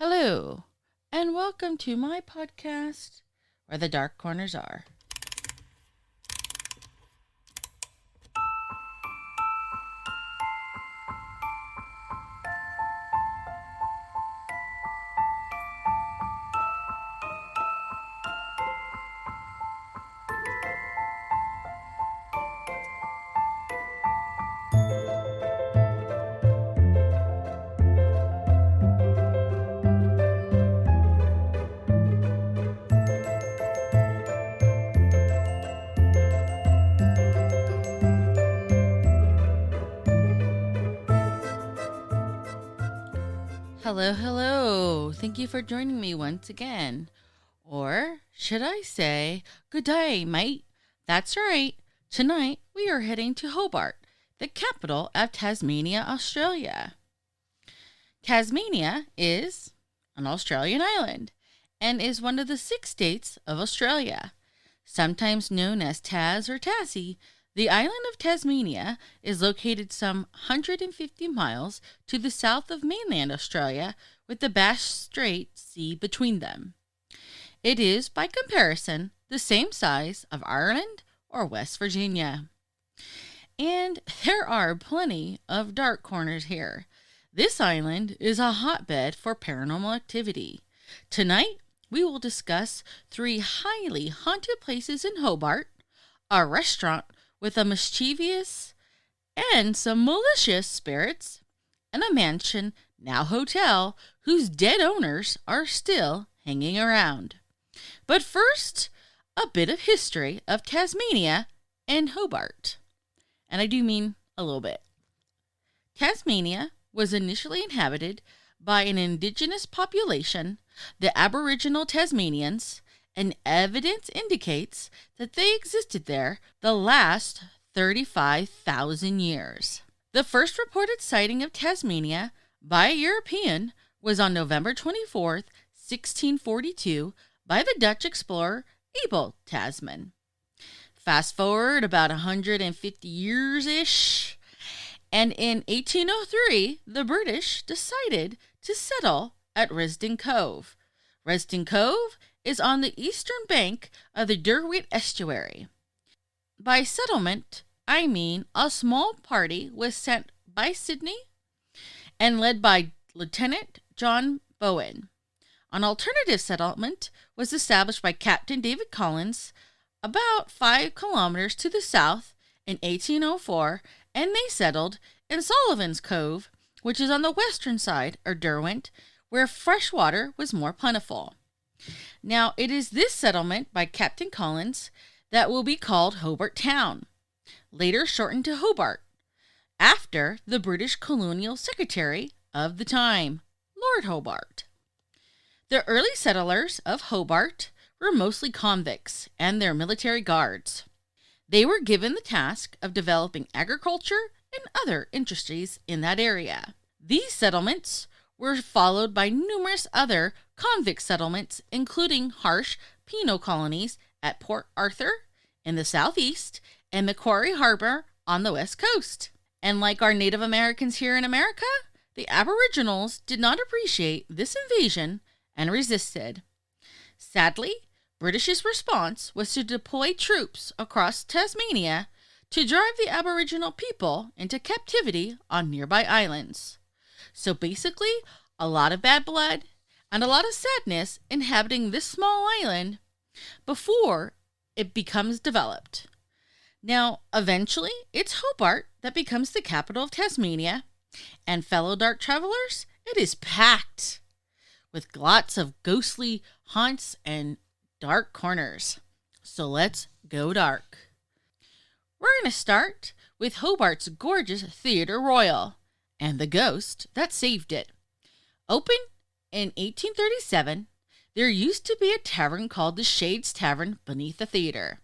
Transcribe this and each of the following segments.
Hello, and welcome to my podcast, Where the Dark Corners Are. Hello. Thank you for joining me once again. Or should I say, good day, mate? That's right. Tonight we are heading to Hobart, the capital of Tasmania, Australia. Tasmania is an Australian island and is one of the 6 states of Australia. Sometimes known as Tas or Tassie, the island of Tasmania is located some 150 miles to the south of mainland Australia with the Bass Strait Sea between them. It is, by comparison, the same size of Ireland or West Virginia. And there are plenty of dark corners here. This island is a hotbed for paranormal activity. Tonight, we will discuss 3 highly haunted places in Hobart, a restaurant with a mischievous and some malicious spirits, and a mansion, now hotel, whose dead owners are still hanging around. But first, a bit of history of Tasmania and Hobart. And I do mean a little bit. Tasmania was initially inhabited by an indigenous population, the Aboriginal Tasmanians, and evidence indicates that they existed there the last 35,000 years. The first reported sighting of Tasmania by a European was on November 24th, 1642, by the Dutch explorer Abel Tasman. Fast forward about 150 years-ish, and in 1803, the British decided to settle at Risdon Cove. Risdon Cove is on the eastern bank of the Derwent estuary. By settlement, I mean a small party was sent by Sydney and led by Lieutenant John Bowen. An alternative settlement was established by Captain David Collins about 5 kilometers to the south in 1804, and they settled in Sullivan's Cove, which is on the western side of Derwent, where fresh water was more plentiful. Now, it is this settlement by Captain Collins that will be called Hobart Town, later shortened to Hobart, after the British colonial secretary of the time, Lord Hobart. The early settlers of Hobart were mostly convicts and their military guards. They were given the task of developing agriculture and other industries in that area. These settlements were followed by numerous other convict settlements, including harsh penal colonies at Port Arthur in the southeast and Macquarie Harbor on the west coast. And like our Native Americans here in America, the Aboriginals did not appreciate this invasion and resisted. Sadly, British's response was to deploy troops across Tasmania to drive the Aboriginal people into captivity on nearby islands. So basically, a lot of bad blood and a lot of sadness inhabiting this small island before it becomes developed. Now, eventually, it's Hobart that becomes the capital of Tasmania, and fellow dark travelers, it is packed with lots of ghostly haunts and dark corners. So let's go dark. We're going to start with Hobart's gorgeous Theatre Royal and the ghost that saved it. Open in 1837, there used to be a tavern called the Shades Tavern beneath the theater.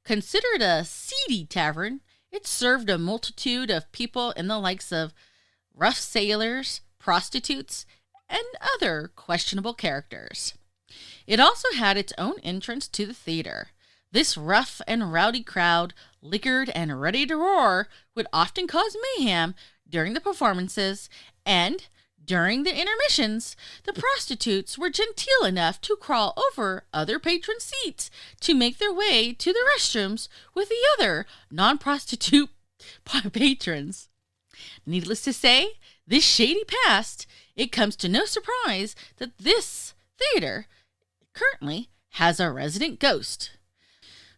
Considered a seedy tavern, it served a multitude of people in the likes of rough sailors, prostitutes, and other questionable characters. It also had its own entrance to the theater. This rough and rowdy crowd, liquored and ready to roar, would often cause mayhem during the performances, and During the intermissions, the prostitutes were genteel enough to crawl over other patron seats to make their way to the restrooms with the other non-prostitute patrons. Needless to say, this shady past, it comes to no surprise that this theater currently has a resident ghost.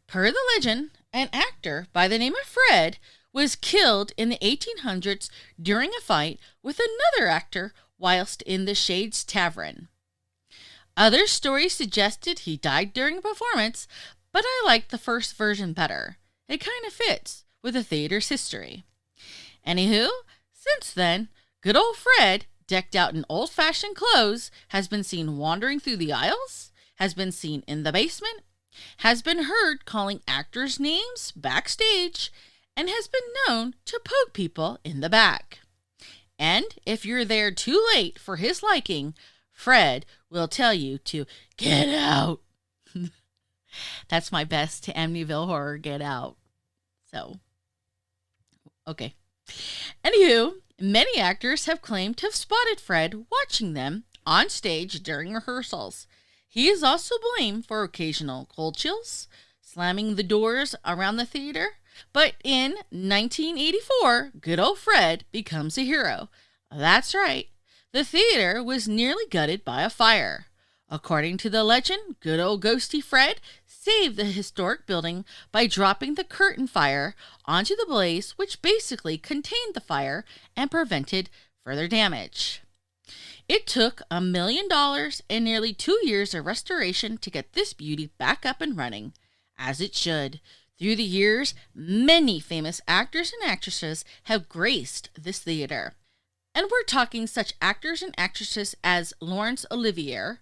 Per the legend, an actor by the name of Fred was killed in the 1800s during a fight with another actor whilst in the Shades Tavern. Other stories suggested he died during a performance, but I like the first version better. It kind of fits with the theater's history. Anywho, since then, good old Fred, decked out in old-fashioned clothes, has been seen wandering through the aisles, has been seen in the basement, has been heard calling actors' names backstage, and has been known to poke people in the back. And if you're there too late for his liking, Fred will tell you to get out. That's my best Amityville horror, get out. So, okay. Anywho, many actors have claimed to have spotted Fred watching them on stage during rehearsals. He is also blamed for occasional cold chills, slamming the doors around the theater. But in 1984, good old Fred becomes a hero. That's right. The theater was nearly gutted by a fire. According to the legend, good old ghosty Fred saved the historic building by dropping the curtain fire onto the blaze, which basically contained the fire and prevented further damage. It took $1 million and nearly 2 years of restoration to get this beauty back up and running, as it should. Through the years, many famous actors and actresses have graced this theater. And we're talking such actors and actresses as Laurence Olivier,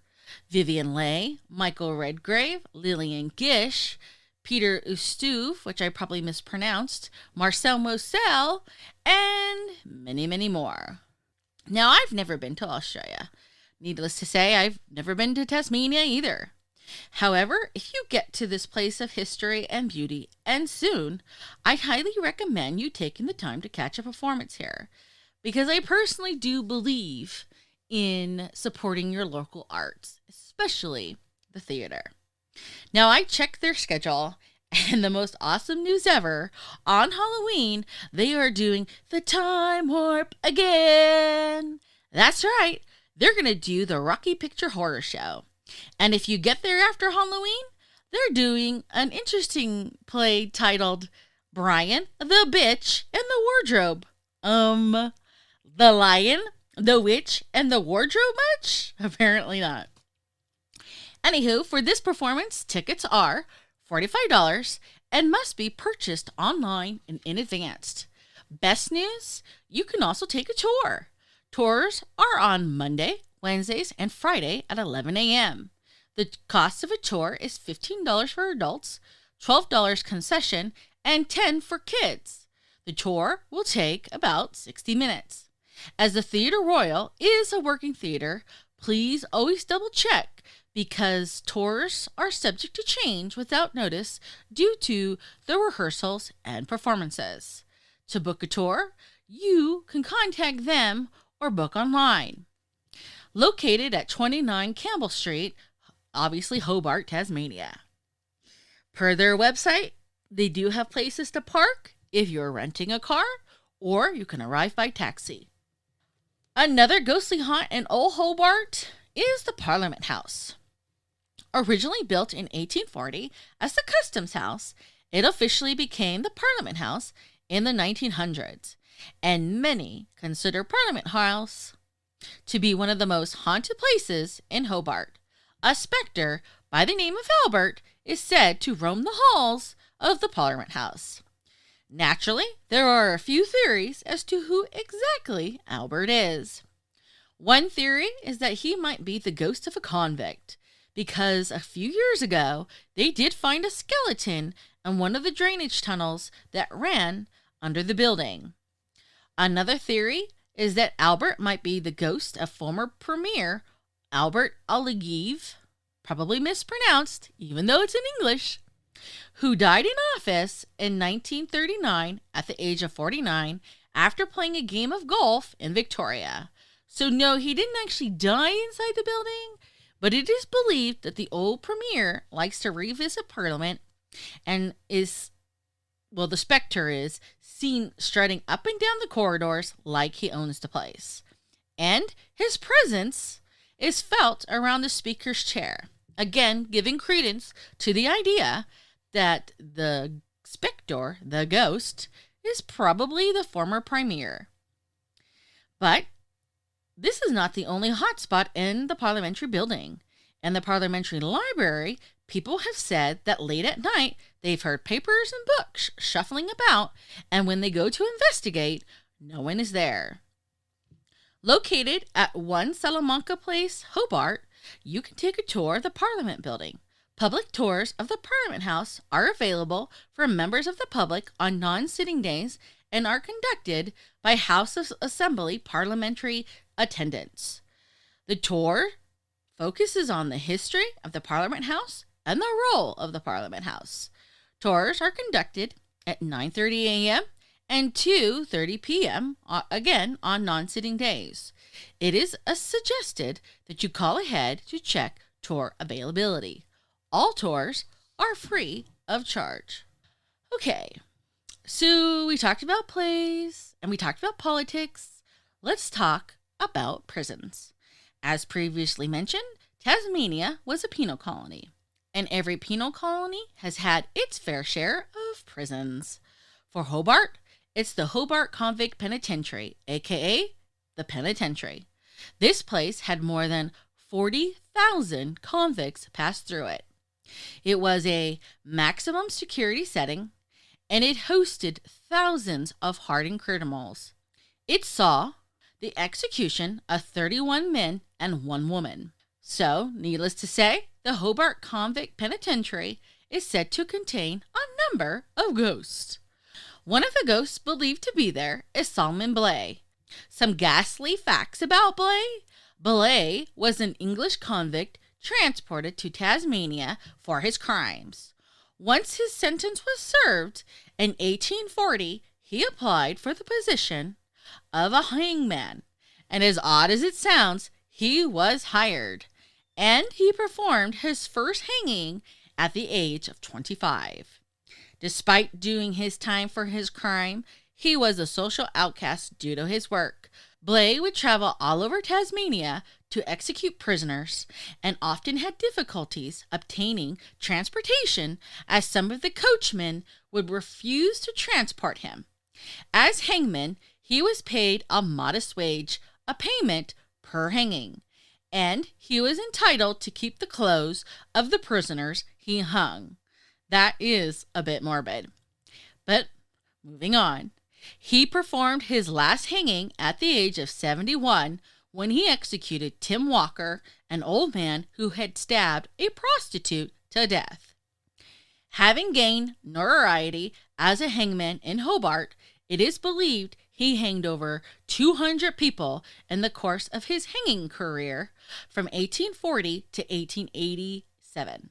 Vivien Leigh, Michael Redgrave, Lillian Gish, Peter Ustinov, which I probably mispronounced, Marcel Mosel, and many, many more. Now, I've never been to Australia. Needless to say, I've never been to Tasmania either. However, if you get to this place of history and beauty, and soon, I highly recommend you taking the time to catch a performance here, because I personally do believe in supporting your local arts, especially the theater. Now, I checked their schedule, and the most awesome news ever, on Halloween, they are doing the Time Warp again. That's right, they're going to do the Rocky Picture Horror Show. And if you get there after Halloween, they're doing an interesting play titled Brian, the Bitch, and the Wardrobe. The Lion, the Witch, and the Wardrobe much? Apparently not. Anywho, for this performance, tickets are $45 and must be purchased online and in advance. Best news, you can also take a tour. Tours are on Monday, Wednesdays, and Friday at 11 a.m. The cost of a tour is $15 for adults, $12 concession, and $10 for kids. The tour will take about 60 minutes. As the Theatre Royal is a working theater, please always double check because tours are subject to change without notice due to the rehearsals and performances. To book a tour, you can contact them or book online. Located at 29 Campbell Street, obviously Hobart, Tasmania. Per their website, they do have places to park if you're renting a car, or you can arrive by taxi. Another ghostly haunt in Old Hobart is the Parliament House. Originally built in 1840 as the Customs House, it officially became the Parliament House in the 1900s, and many consider Parliament House to be one of the most haunted places in Hobart. A spectre by the name of Albert is said to roam the halls of the Parliament House. Naturally, there are a few theories as to who exactly Albert is. One theory is that he might be the ghost of a convict, because a few years ago, they did find a skeleton in one of the drainage tunnels that ran under the building. Another theory is that Albert might be the ghost of former Premier Albert Oligive, probably mispronounced, even though it's in English, who died in office in 1939 at the age of 49 after playing a game of golf in Victoria. So no, he didn't actually die inside the building, but it is believed that the old premier likes to revisit Parliament and the specter is seen strutting up and down the corridors like he owns the place. And his presence is felt around the speaker's chair, again giving credence to the idea that the specter, the ghost, is probably the former premier. But this is not the only hotspot in the parliamentary building. In the parliamentary library, people have said that late at night they've heard papers and books shuffling about, and when they go to investigate, no one is there. Located at 1 Salamanca Place, Hobart, you can take a tour of the Parliament building. Public tours of the Parliament House are available for members of the public on non-sitting days and are conducted by House of Assembly parliamentary attendants. The tour focuses on the history of the Parliament House and the role of the Parliament House. Tours are conducted at 9:30 a.m. and 2:30 p.m., again on non-sitting days. It is suggested that you call ahead to check tour availability. All tours are free of charge. Okay, so we talked about plays and we talked about politics. Let's talk about prisons. As previously mentioned, Tasmania was a penal colony, and every penal colony has had its fair share of prisons. For Hobart, it's the Hobart Convict Penitentiary, aka the Penitentiary. This place had more than 40,000 convicts pass through it. It was a maximum security setting, and it hosted thousands of hardened criminals. It saw the execution of 31 men and 1 woman. So, needless to say, the Hobart Convict Penitentiary is said to contain a number of ghosts. One of the ghosts believed to be there is Solomon Blay. Some ghastly facts about Blay. Blay was an English convict transported to Tasmania for his crimes. Once his sentence was served, in 1840, he applied for the position of a hangman. And as odd as it sounds, he was hired. And he performed his first hanging at the age of 25. Despite doing his time for his crime, he was a social outcast due to his work. Blay would travel all over Tasmania to execute prisoners and often had difficulties obtaining transportation as some of the coachmen would refuse to transport him. As hangman, he was paid a modest wage, a payment per hanging, and he was entitled to keep the clothes of the prisoners he hung. That is a bit morbid. But moving on. He performed his last hanging at the age of 71 when he executed Tim Walker, an old man who had stabbed a prostitute to death. Having gained notoriety as a hangman in Hobart, it is believed he hanged over 200 people in the course of his hanging career from 1840 to 1887.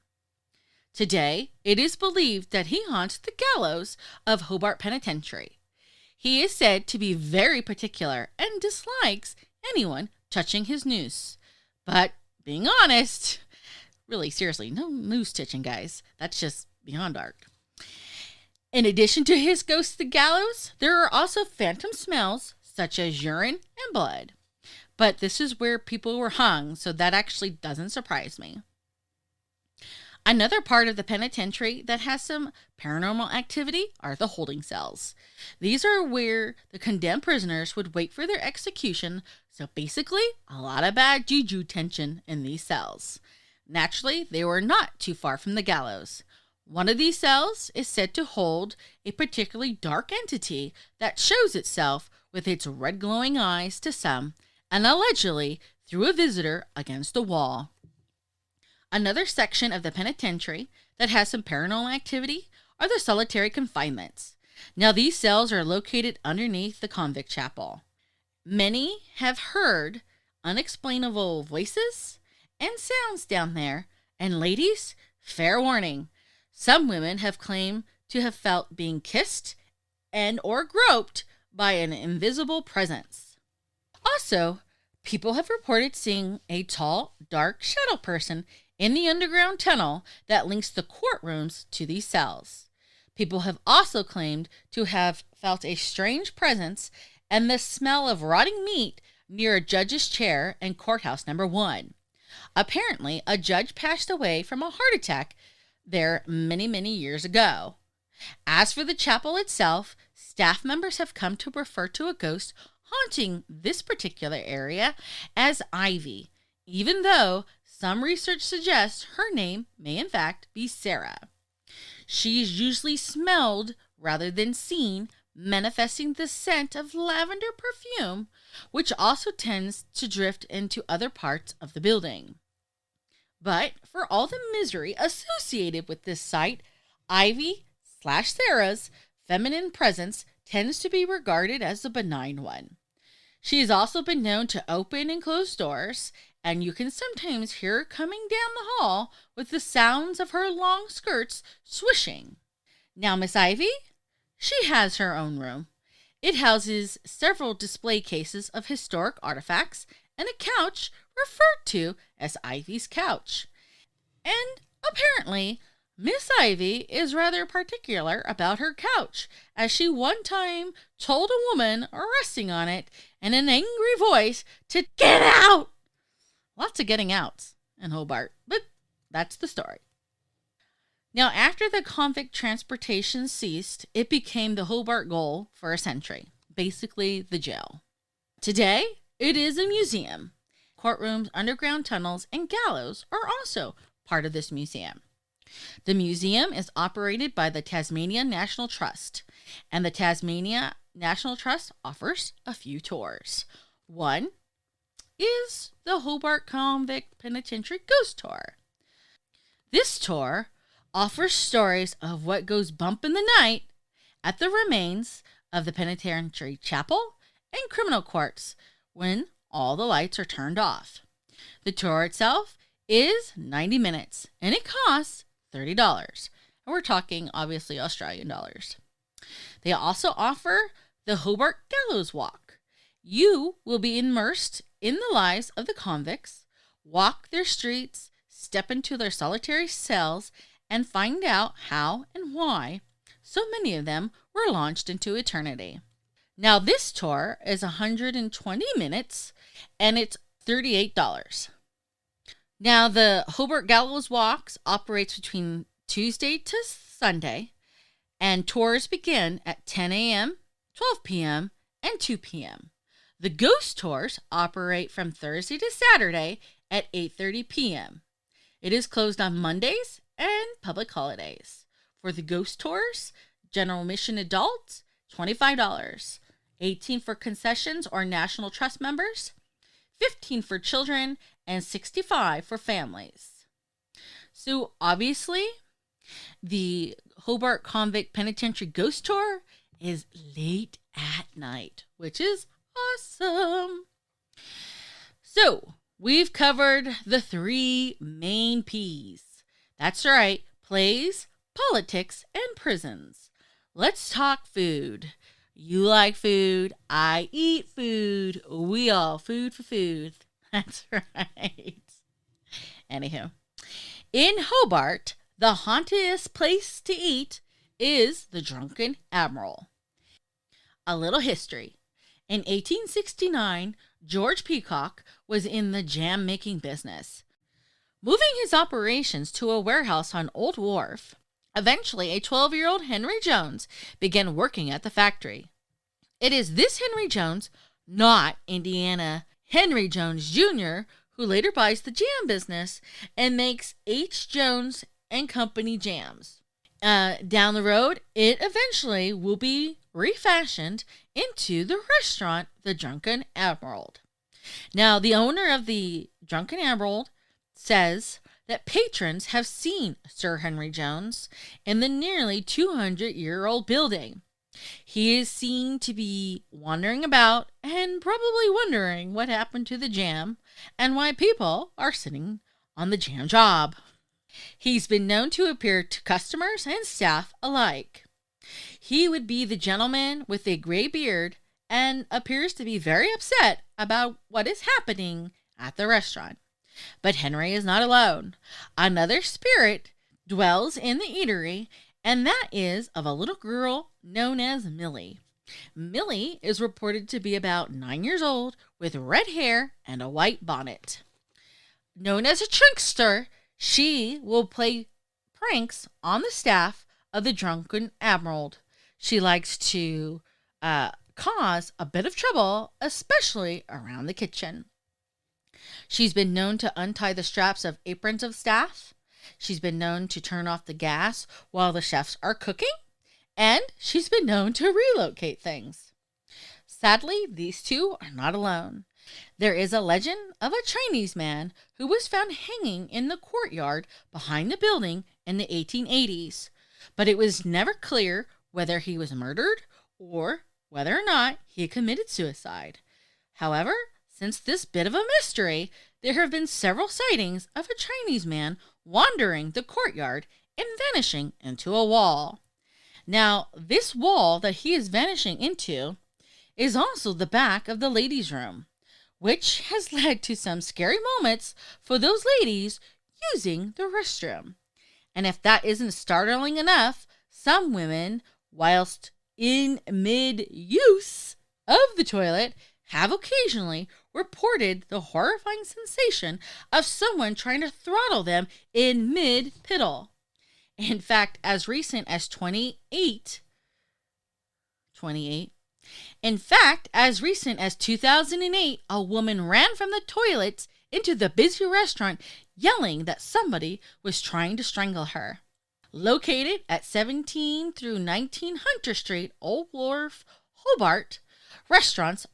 Today, it is believed that he haunts the gallows of Hobart Penitentiary. He is said to be very particular and dislikes anyone touching his noose. But being honest, really seriously, no noose touching, guys. That's just beyond art. In addition to his ghostly gallows, there are also phantom smells such as urine and blood. But this is where people were hung, so that actually doesn't surprise me. Another part of the penitentiary that has some paranormal activity are the holding cells. These are where the condemned prisoners would wait for their execution, so basically a lot of bad juju tension in these cells. Naturally, they were not too far from the gallows. One of these cells is said to hold a particularly dark entity that shows itself with its red glowing eyes to some, and allegedly threw a visitor against the wall. Another section of the penitentiary that has some paranormal activity are the solitary confinements. Now, these cells are located underneath the convict chapel. Many have heard unexplainable voices and sounds down there, and ladies, fair warning, some women have claimed to have felt being kissed and or groped by an invisible presence. Also, People have reported seeing a tall, dark shadow person in the underground tunnel that links the courtrooms to these cells. People have also claimed to have felt a strange presence and the smell of rotting meat near a judge's chair in courthouse number 1. Apparently, a judge passed away from a heart attack there many, many years ago. As for the chapel itself, staff members have come to refer to a ghost haunting this particular area as Ivy, even though some research suggests her name may in fact be Sarah. She is usually smelled rather than seen, manifesting the scent of lavender perfume, which also tends to drift into other parts of the building. But for all the misery associated with this site, Ivy/Sarah's feminine presence tends to be regarded as a benign one. She has also been known to open and close doors, and you can sometimes hear her coming down the hall with the sounds of her long skirts swishing. Now, Miss Ivy, she has her own room. It houses several display cases of historic artifacts and a couch referred to as Ivy's couch. And apparently, Miss Ivy is rather particular about her couch, as she one time told a woman resting on it in an angry voice to get out. Lots of getting outs in Hobart, but that's the story. Now, after the convict transportation ceased, it became the Hobart goal for a century, basically the jail. Today, it is a museum. Courtrooms, underground tunnels, and gallows are also part of this museum. The museum is operated by the Tasmania National Trust, and the Tasmania National Trust offers a few tours. One is the Hobart Convict Penitentiary Ghost Tour. This tour offers stories of what goes bump in the night at the remains of the penitentiary chapel and criminal courts when all the lights are turned off. The tour itself is 90 minutes and it costs $30. And we're talking, obviously, Australian dollars. They also offer the Hobart Gallows Walk. You will be immersed in the lives of the convicts, walk their streets, step into their solitary cells, and find out how and why so many of them were launched into eternity. Now, this tour is 120 minutes, and it's $38. Now, the Hobart Gallows Walks operates between Tuesday to Sunday, and tours begin at 10 a.m., 12 p.m., and 2 p.m. The ghost tours operate from Thursday to Saturday at 8:30 p.m. It is closed on Mondays and public holidays. For the ghost tours, general admission adults, $25, 18 for concessions or National Trust members, 15 for children, and $65 for families. So obviously, the Hobart Convict Penitentiary Ghost Tour is late at night, which is awesome. So we've covered the 3 main P's. That's right, plays, politics, and prisons. Let's talk food. You like food, I eat food, we all food for food. That's right. Anywho, in Hobart, the hauntedest place to eat is the Drunken Admiral. A little history. In 1869, George Peacock was in the jam-making business, moving his operations to a warehouse on Old Wharf. Eventually, a 12-year-old Henry Jones began working at the factory. It is this Henry Jones, not Indiana Henry Jones Jr., who later buys the jam business and makes H. Jones and Company jams. Down the road, it eventually will be refashioned into the restaurant, the Drunken Admiral. Now, the owner of the Drunken Admiral says that patrons have seen Sir Henry Jones in the nearly 200-year-old building. He is seen to be wandering about and probably wondering what happened to the jam and why people are sitting on the jam job. He's been known to appear to customers and staff alike. He would be the gentleman with a gray beard and appears to be very upset about what is happening at the restaurant. But Henry is not alone. Another spirit dwells in the eatery, and that is of a little girl known as Millie. Millie is reported to be about 9 years old with red hair and a white bonnet. Known as a trickster, she will play pranks on the staff of the Drunken Admiral. She likes to cause a bit of trouble, especially around the kitchen. She's been known to untie the straps of aprons of staff. She's been known to turn off the gas while the chefs are cooking. And she's been known to relocate things. Sadly, these two are not alone. There is a legend of a Chinese man who was found hanging in the courtyard behind the building in the 1880s, but it was never clear whether he was murdered or whether or not he committed suicide. However, since this bit of a mystery, there have been several sightings of a Chinese man wandering the courtyard and vanishing into a wall. Now, this wall that he is vanishing into is also the back of the ladies' room, which has led to some scary moments for those ladies using the restroom. And if that isn't startling enough, some women, whilst in mid-use of the toilet, have occasionally reported the horrifying sensation of someone trying to throttle them in mid-piddle. In fact, as recent as 2008, a woman ran from the toilets into the busy restaurant yelling that somebody was trying to strangle her. Located at 17 through 19 Hunter Street, Old Wharf, Hobart, reservations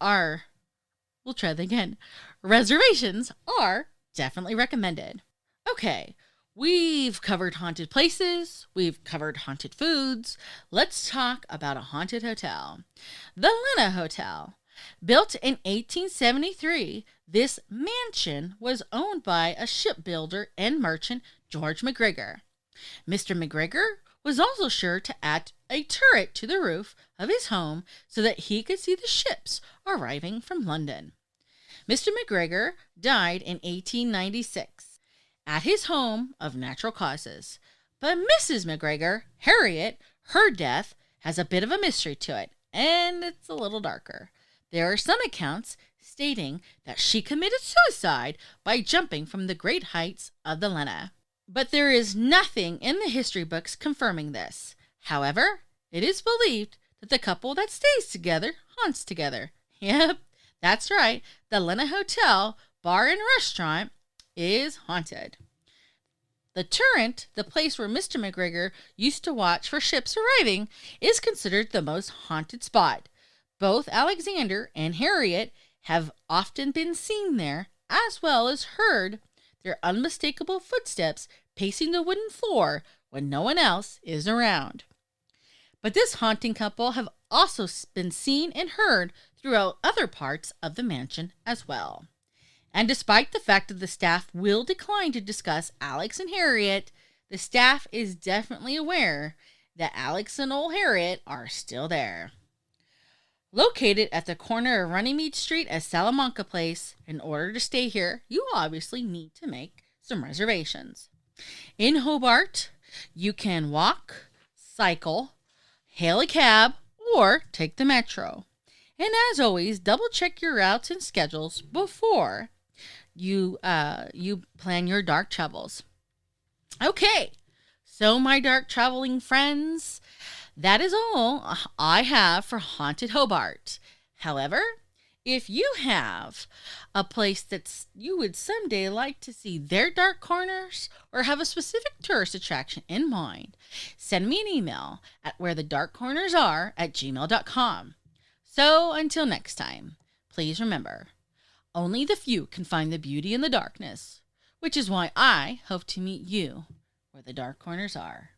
are definitely recommended. Okay, we've covered haunted places, we've covered haunted foods. Let's talk about a haunted hotel. The Lena Hotel. Built in 1873, this mansion was owned by a shipbuilder and merchant, George McGregor. Mr. McGregor was also sure to add a turret to the roof of his home so that he could see the ships arriving from London. Mr. McGregor died in 1896 at his home of natural causes. But Mrs. McGregor, Harriet, her death has a bit of a mystery to it, and it's a little darker. There are some accounts stating that she committed suicide by jumping from the great heights of the Lena. But there is nothing in the history books confirming this. However, it is believed that the couple that stays together haunts together. Yep, that's right. The Lena Hotel, bar and restaurant, is haunted. The turret, the place where Mr. McGregor used to watch for ships arriving, is considered the most haunted spot. Both Alexander and Harriet have often been seen there, as well as heard their unmistakable footsteps pacing the wooden floor when no one else is around. But this haunting couple have also been seen and heard throughout other parts of the mansion as well. And despite the fact that the staff will decline to discuss Alex and Harriet, the staff is definitely aware that Alex and old Harriet are still there. Located at the corner of Runnymede Street at Salamanca Place, in order to stay here, you obviously need to make some reservations. In Hobart, you can walk, cycle, hail a cab, or take the metro. And as always, double check your routes and schedules before you plan your dark travels. Okay, so my dark traveling friends, that is all I have for Haunted Hobart. However, if you have a place that you would someday like to see their dark corners or have a specific tourist attraction in mind, send me an email at wherethedarkcornersare@gmail.com. So until next time, please remember, only the few can find the beauty in the darkness, which is why I hope to meet you where the dark corners are.